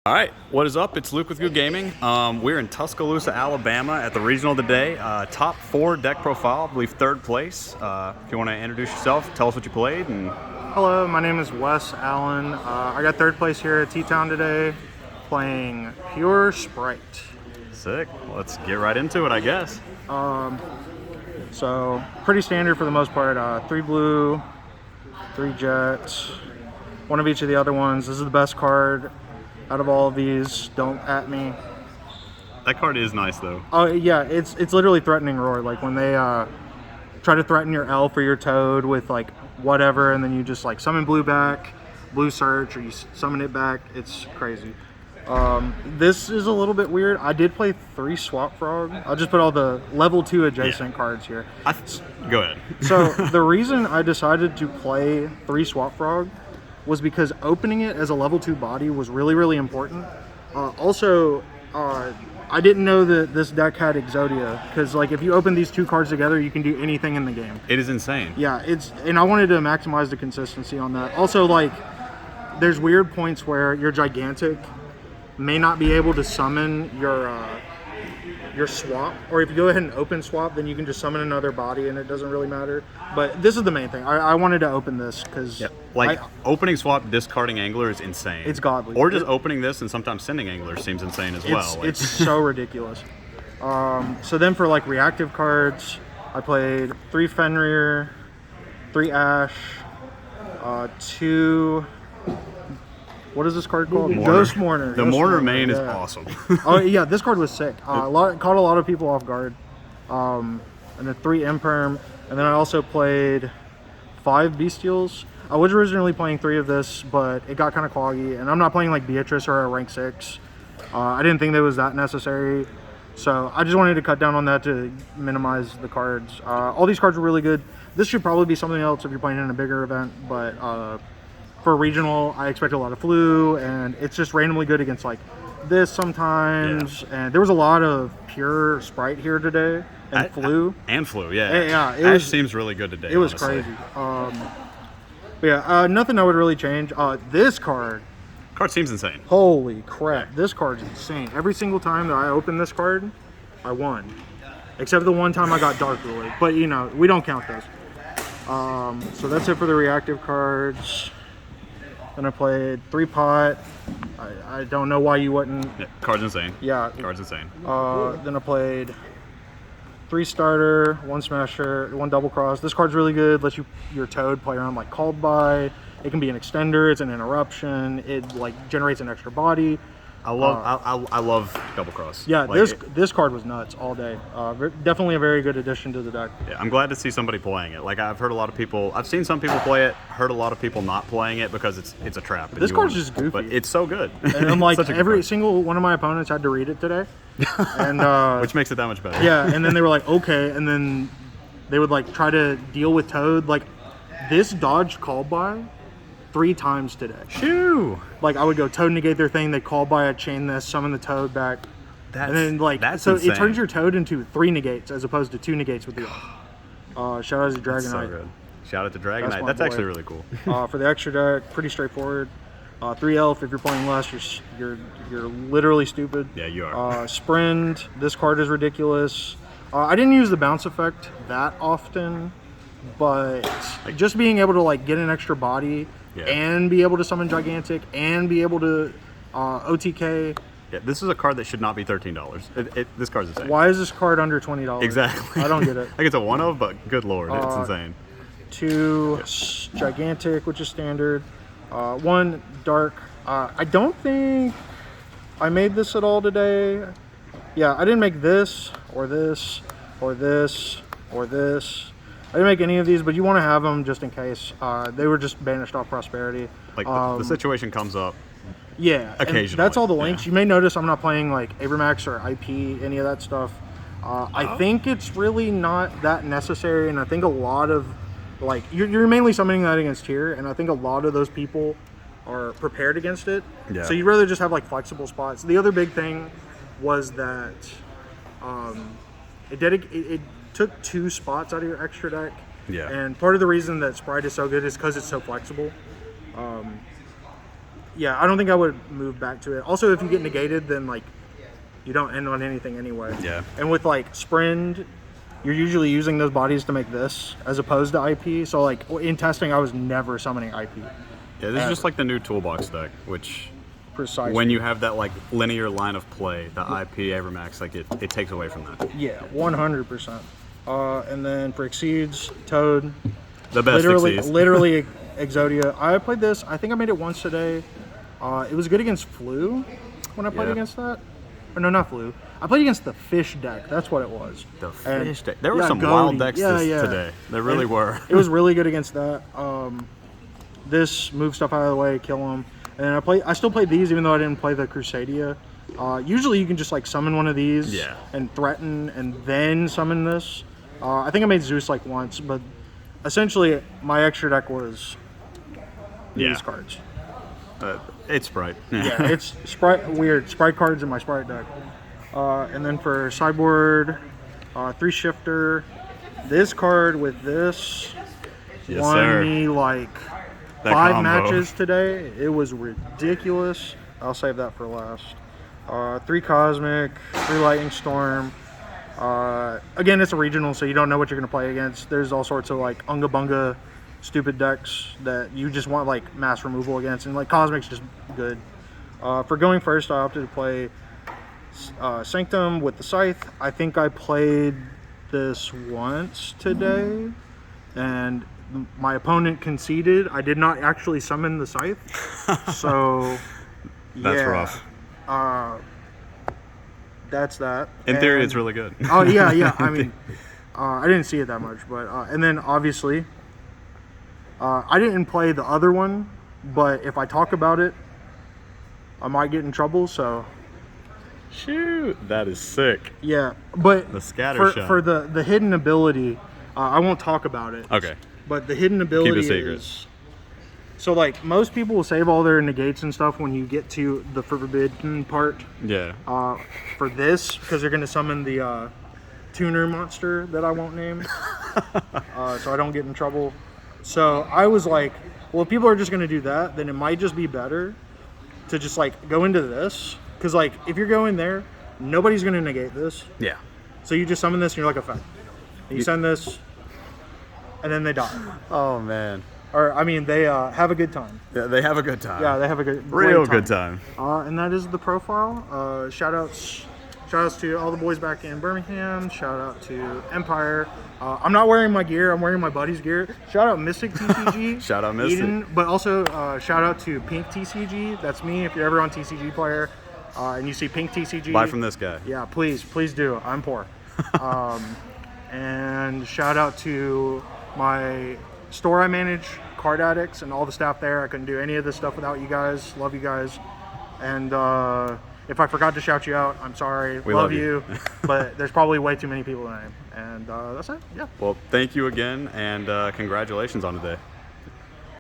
All right, what is up? It's Luke with Good Gaming. We're in Tuscaloosa, Alabama at the regional today. Top 4 deck profile, I believe 3rd place. If you want to introduce yourself, tell us what you played. And Hello, my name is Wes Allen. I got 3rd place here at T-Town today, playing pure Sprite. Sick. Let's get right into it, I guess. So pretty standard for the most part. 3 blue, 3 jets, 1 of each of the other ones. This is the best card out of all of these. Don't at me. That card is nice though. Oh yeah, it's literally threatening roar. Like when they try to threaten your elf or your toad with like whatever, and then you just like summon blue back, blue search, or you summon it back. It's crazy. This is a little bit weird. I did play 3 Swap Frog. I'll just put all the level 2 adjacent cards here. Go ahead. So the reason I decided to play 3 Swap Frog was because opening it as a level 2 body was really, really important. Also, I didn't know that this deck had Exodia, because like if you open these 2 cards together, you can do anything in the game. It is insane. Yeah, and I wanted to maximize the consistency on that. Also, like, there's weird points where your Gigantic may not be able to summon your swap, or if you go ahead and open swap, then you can just summon another body and it doesn't really matter. But this is the main thing. I wanted to open this because opening swap, discarding Angler is insane. It's godly. Or just opening this and sometimes sending Angler seems insane as well. It's so ridiculous. So then for like reactive cards, I played 3 Fenrir, 3 Ash, 2. What is this card called? Ghost Mourner. The Mourner main is awesome. Oh yeah, this card was sick. Caught a lot of people off guard. And then 3 Imperm, and then I also played 5 Bestials. I was originally playing 3 of this, but it got kind of cloggy, and I'm not playing like Beatrice or a rank 6. I didn't think that was that necessary, so I just wanted to cut down on that to minimize the cards. All these cards were really good. This should probably be something else if you're playing in a bigger event, but for regional, I expect a lot of flu, and it's just randomly good against like this sometimes. Yeah. And there was a lot of pure Sprite here today, and flu. And flu, yeah. Ash seems really good today. It was honestly crazy. But yeah, nothing I would really change. This card seems insane. Holy crap, this card's insane. Every single time that I opened this card, I won. Except the one time I got Dark Ruler. But you know, we don't count those. So that's it for the reactive cards. Then I played 3 Pot. I don't know why you wouldn't. Yeah, card's insane. Yeah. Card's insane. Then I played 3 Starter, 1 Smasher, 1 Double Cross. This card's really good. Lets your Toad play around like Called By. It can be an extender. It's an interruption. It like generates an extra body. I love Double Cross. Yeah, like, this card was nuts all day. Definitely a very good addition to the deck. Yeah, I'm glad to see somebody playing it. Like I've seen some people play it, heard a lot of people not playing it because it's a trap. This card's just goofy. But it's so good. And I'm like, every single one of my opponents had to read it today. And which makes it that much better. Yeah, and then they were like, okay, and then they would like try to deal with Toad. Like this dodge Call By 3 times today. Shoo! Like I would go Toad negate their thing, they call by a chain this, summon the Toad back. And then like so insane. It turns your Toad into 3 negates as opposed to 2 negates with the shout out to Dragonite. So good. Shout out to Dragonite. That's actually really cool. For the extra deck, pretty straightforward. 3 Elf, if you're playing less, you're literally stupid. Yeah, you are. Sprint, this card is ridiculous. I didn't use the bounce effect that often, but like, just being able to like get an extra body. Yeah. And be able to summon Gigantic, and be able to OTK. Yeah, this is a card that should not be $13. This card's insane. Why is this card under $20? Exactly. I don't get it. Like it's a 1-of, but good lord, it's insane. 2 Gigantic, which is standard. 1 Dark. I don't think I made this at all today. Yeah, I didn't make this, or this, or this, or this. I didn't make any of these, but you want to have them just in case. They were just banished off Prosperity. Like the situation comes up. Yeah, occasionally. That's all the links. Yeah. You may notice I'm not playing like Avermax or IP, any of that stuff. I think it's really not that necessary, and I think a lot of like you're mainly summoning that against tier, and I think a lot of those people are prepared against it. Yeah. So you'd rather just have like flexible spots. The other big thing was that it took 2 spots out of your extra deck. Yeah. And part of the reason that Sprite is so good is because it's so flexible. Yeah, I don't think I would move back to it. Also, if you get negated, then like you don't end on anything anyway. Yeah. And with like Sprint, you're usually using those bodies to make this as opposed to IP. So like in testing, I was never summoning IP. Yeah, this is just like the new toolbox deck, which Precisely. when you have that like linear line of play, the IP Avermax, like it takes away from that. Yeah, 100%. And then for Exceeds, Toad. The best Exceeds. Literally Exodia. I played this. I think I made it once today. It was good against Flu when I played against that. Or no, not Flu. I played against the Fish deck. That's what it was. The Fish deck. There were some wild decks today. There really were. It was really good against that. This move stuff out of the way, kill them. And I still played these even though I didn't play the Crusadia. Usually you can just like summon one of these and threaten and then summon this. I think I made Zeus like once, but essentially my extra deck was these cards. It's Sprite. Yeah, it's Sprite cards in my Sprite deck. And then for sideboard, 3 shifter. This card with this won me like 5 matches today. It was ridiculous. I'll save that for last. 3 cosmic, 3 lightning storm. Again, it's a regional, so you don't know what you're going to play against. There's all sorts of like unga bunga stupid decks that you just want like mass removal against, and like cosmic's just good. For going first, I opted to play Sanctum with the Scythe. I think I played this once today, and my opponent conceded. I did not actually summon the Scythe, so that's rough. That's that. In theory, it's really good. Oh yeah. I mean, I didn't see it that much, but and then obviously, I didn't play the other one, but if I talk about it, I might get in trouble. So, shoot, that is sick. Yeah, but the scatter shot for the hidden ability, I won't talk about it. Okay. But the hidden ability Keep it secret. is. So like most people will save all their negates and stuff when you get to the forbidden part. Yeah. For this, because they're gonna summon the tuner monster that I won't name, so I don't get in trouble. So I was like, well, if people are just gonna do that, then it might just be better to just like go into this, because like if you're going there, nobody's gonna negate this. Yeah. So you just summon this and you're like a fan. You send this, and then they die. Oh man. Or I mean, they have a good time. Yeah, they have a good time. Yeah, they have a real great good time. And that is the profile. Shout outs to all the boys back in Birmingham. Shout out to Empire. I'm not wearing my gear. I'm wearing my buddy's gear. Shout out Mystic TCG. Shout out Mystic. Eden, but also shout out to Pink TCG. That's me. If you're ever on TCG Player and you see Pink TCG, buy from this guy. Yeah, please do. I'm poor. And shout out to my store I manage, Card Addicts, and all the staff there. I couldn't do any of this stuff without you guys. Love you guys. And if I forgot to shout you out, I'm sorry. We love you. But there's probably way too many people to name. And that's it. Yeah. Well, thank you again, and congratulations on today.